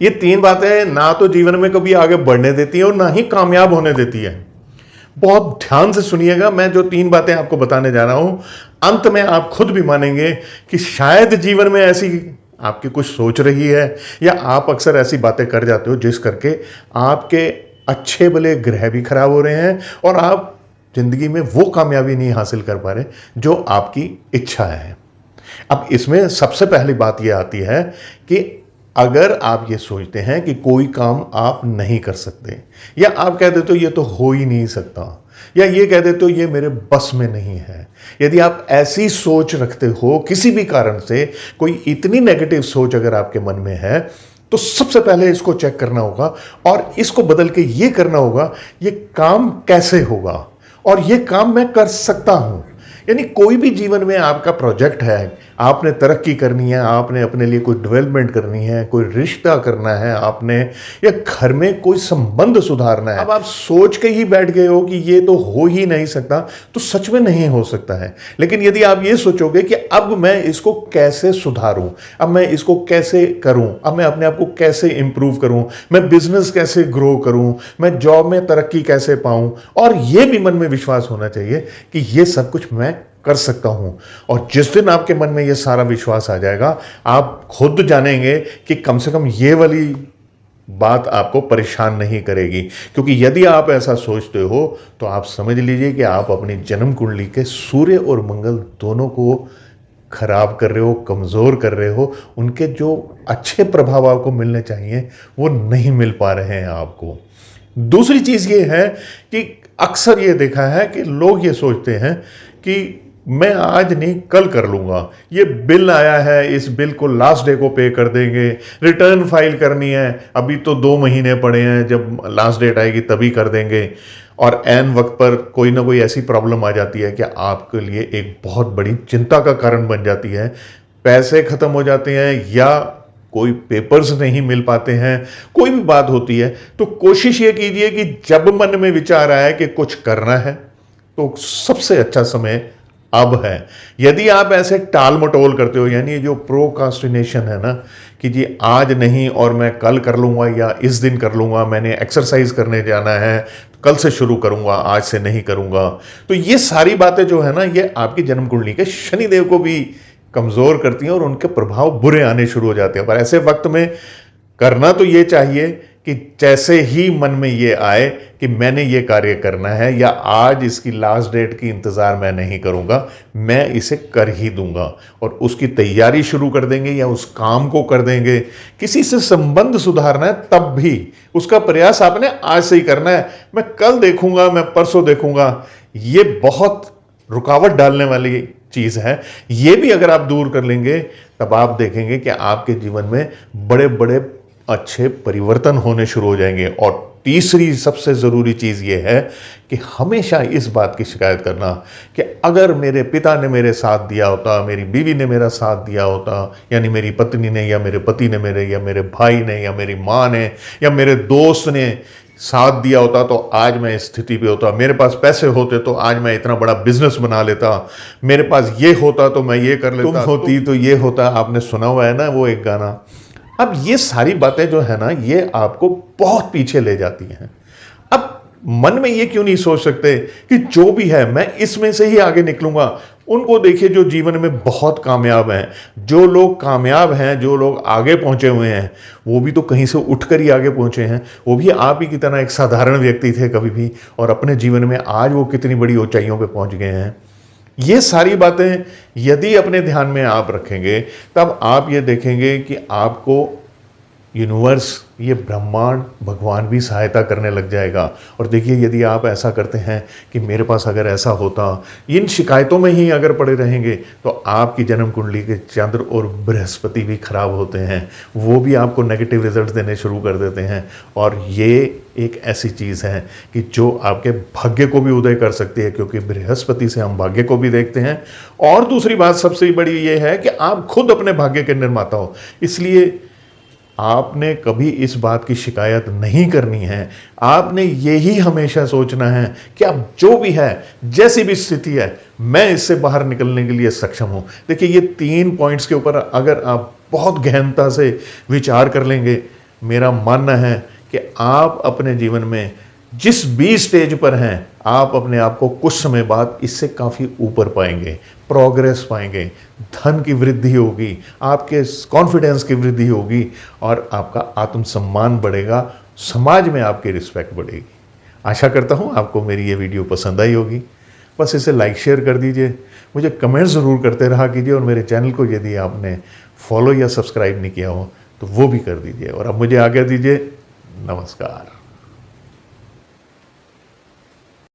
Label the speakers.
Speaker 1: ये तीन बातें ना तो जीवन में कभी आगे बढ़ने देती है और ना ही कामयाब होने देती है। बहुत ध्यान से सुनिएगा, मैं जो तीन बातें आपको बताने जा रहा हूं, अंत में आप खुद भी मानेंगे कि शायद जीवन में ऐसी आपकी कुछ सोच रही है या आप अक्सर ऐसी बातें कर जाते हो जिस करके आपके अच्छे भले ग्रह भी खराब हो रहे हैं और आप जिंदगी में वो कामयाबी नहीं हासिल कर पा रहे जो आपकी इच्छा है। अब इसमें सबसे पहली बात यह आती है कि अगर आप ये सोचते हैं कि कोई काम आप नहीं कर सकते, या आप कह देते हो ये तो हो ही नहीं सकता, या ये कह देते हो ये मेरे बस में नहीं है, यदि आप ऐसी सोच रखते हो किसी भी कारण से, कोई इतनी नेगेटिव सोच अगर आपके मन में है, तो सबसे पहले इसको चेक करना होगा और इसको बदल के ये करना होगा ये काम कैसे होगा और ये काम मैं कर सकता हूं। यानी कोई भी जीवन में आपका प्रोजेक्ट है, आपने तरक्की करनी है, आपने अपने लिए कोई डेवलपमेंट करनी है, कोई रिश्ता करना है आपने, या घर में कोई संबंध सुधारना है, अब आप सोच के ही बैठ गए हो कि ये तो हो ही नहीं सकता, तो सच में नहीं हो सकता है। लेकिन यदि आप ये सोचोगे कि अब मैं इसको कैसे सुधारूं, अब मैं इसको कैसे करूं, अब मैं अपने आप को कैसे इंप्रूव करूं, मैं बिजनेस कैसे ग्रो करूं, मैं जॉब में तरक्की कैसे पाऊं, और ये भी मन में विश्वास होना चाहिए कि ये सब कुछ मैं कर सकता हूं। और जिस दिन आपके मन में यह सारा विश्वास आ जाएगा, आप खुद जानेंगे कि कम से कम ये वाली बात आपको परेशान नहीं करेगी। क्योंकि यदि आप ऐसा सोचते हो तो आप समझ लीजिए कि आप अपनी जन्म कुंडली के सूर्य और मंगल दोनों को खराब कर रहे हो, कमजोर कर रहे हो। उनके जो अच्छे प्रभाव आपको मिलने चाहिए वो नहीं मिल पा रहे हैं आपको। दूसरी चीज ये है कि अक्सर ये देखा है कि लोग ये सोचते हैं कि मैं आज नहीं कल कर लूंगा, ये बिल आया है, इस बिल को लास्ट डे को पे कर देंगे, रिटर्न फाइल करनी है, अभी तो 2 महीने पड़े हैं, जब लास्ट डेट आएगी तभी कर देंगे। और ऐन वक्त पर कोई ना कोई ऐसी प्रॉब्लम आ जाती है कि आपके लिए एक बहुत बड़ी चिंता का कारण बन जाती है। पैसे खत्म हो जाते हैं या कोई पेपर्स नहीं मिल पाते हैं, कोई भी बात होती है, तो कोशिश ये कीजिए कि जब मन में विचार आए कि कुछ करना है तो सबसे अच्छा समय अब है। यदि आप ऐसे टाल मटोल करते हो, यानी जो प्रोकास्टिनेशन है ना, कि जी आज नहीं और मैं कल कर लूंगा या इस दिन कर लूंगा, मैंने एक्सरसाइज करने जाना है कल से शुरू करूंगा, आज से नहीं करूंगा, तो ये सारी बातें जो है ना, ये आपकी जन्म कुंडली के शनिदेव को भी कमजोर करती हैं और उनके प्रभाव बुरे आने शुरू हो जाते हैं। पर ऐसे वक्त में करना तो ये चाहिए कि जैसे ही मन में ये आए कि मैंने ये कार्य करना है या आज इसकी लास्ट डेट की इंतजार मैं नहीं करूंगा, मैं इसे कर ही दूंगा, और उसकी तैयारी शुरू कर देंगे या उस काम को कर देंगे। किसी से संबंध सुधारना है तब भी उसका प्रयास आपने आज से ही करना है। मैं कल देखूंगा, मैं परसों देखूंगा, ये बहुत रुकावट डालने वाली चीज है। ये भी अगर आप दूर कर लेंगे तब आप देखेंगे कि आपके जीवन में बड़े बड़े अच्छे परिवर्तन होने शुरू हो जाएंगे। और तीसरी सबसे जरूरी चीज यह है कि हमेशा इस बात की शिकायत करना कि अगर मेरे पिता ने मेरे साथ दिया होता, मेरी बीवी ने मेरा साथ दिया होता, यानी मेरी पत्नी ने या मेरे पति ने मेरे, या मेरे भाई ने या मेरी माँ ने या मेरे दोस्त ने साथ दिया होता, तो आज मैं इस स्थिति पे होता। मेरे पास पैसे होते तो आज मैं इतना बड़ा बिजनेस बना लेता, मेरे पास ये होता तो मैं ये कर लेता, तुम होती तो ये होता। आपने सुना हुआ है ना वो एक गाना। अब ये सारी बातें जो है ना, ये आपको बहुत पीछे ले जाती हैं। अब मन में ये क्यों नहीं सोच सकते कि जो भी है मैं इसमें से ही आगे निकलूंगा। उनको देखिए जो जीवन में बहुत कामयाब हैं, जो लोग कामयाब हैं, जो लोग आगे पहुंचे हुए हैं, वो भी तो कहीं से उठकर ही आगे पहुंचे हैं। वो भी आप ही की तरह एक साधारण व्यक्ति थे कभी भी, और अपने जीवन में आज वो कितनी बड़ी ऊंचाइयों पे पहुंच गए हैं। ये सारी बातें यदि अपने ध्यान में आप रखेंगे, तब आप ये देखेंगे कि आपको यूनिवर्स, ये ब्रह्मांड, भगवान भी सहायता करने लग जाएगा। और देखिए यदि आप ऐसा करते हैं कि मेरे पास अगर ऐसा होता, इन शिकायतों में ही अगर पड़े रहेंगे, तो आपकी जन्म कुंडली के चंद्र और बृहस्पति भी खराब होते हैं, वो भी आपको नेगेटिव रिजल्ट देने शुरू कर देते हैं। और ये एक ऐसी चीज़ है कि जो आपके भाग्य को भी उदय कर सकती है, क्योंकि बृहस्पति से हम भाग्य को भी देखते हैं। और दूसरी बात सबसे बड़ी ये है कि आप खुद अपने भाग्य के निर्माता हो, इसलिए आपने कभी इस बात की शिकायत नहीं करनी है। आपने यही हमेशा सोचना है कि अब जो भी है, जैसी भी स्थिति है, मैं इससे बाहर निकलने के लिए सक्षम हूं। देखिए ये 3 पॉइंट्स के ऊपर अगर आप बहुत गहनता से विचार कर लेंगे, मेरा मानना है कि आप अपने जीवन में जिस भी स्टेज पर हैं, आप अपने आप को कुछ समय बाद इससे काफ़ी ऊपर पाएंगे, प्रोग्रेस पाएंगे, धन की वृद्धि होगी, आपके कॉन्फिडेंस की वृद्धि होगी और आपका आत्मसम्मान बढ़ेगा, समाज में आपकी रिस्पेक्ट बढ़ेगी। आशा करता हूँ आपको मेरी ये वीडियो पसंद आई होगी। बस इसे लाइक शेयर कर दीजिए, मुझे कमेंट ज़रूर करते रहा कीजिए और मेरे चैनल को यदि आपने फॉलो या सब्सक्राइब नहीं किया हो तो वो भी कर दीजिए और अब मुझे आज्ञा दीजिए। नमस्कार।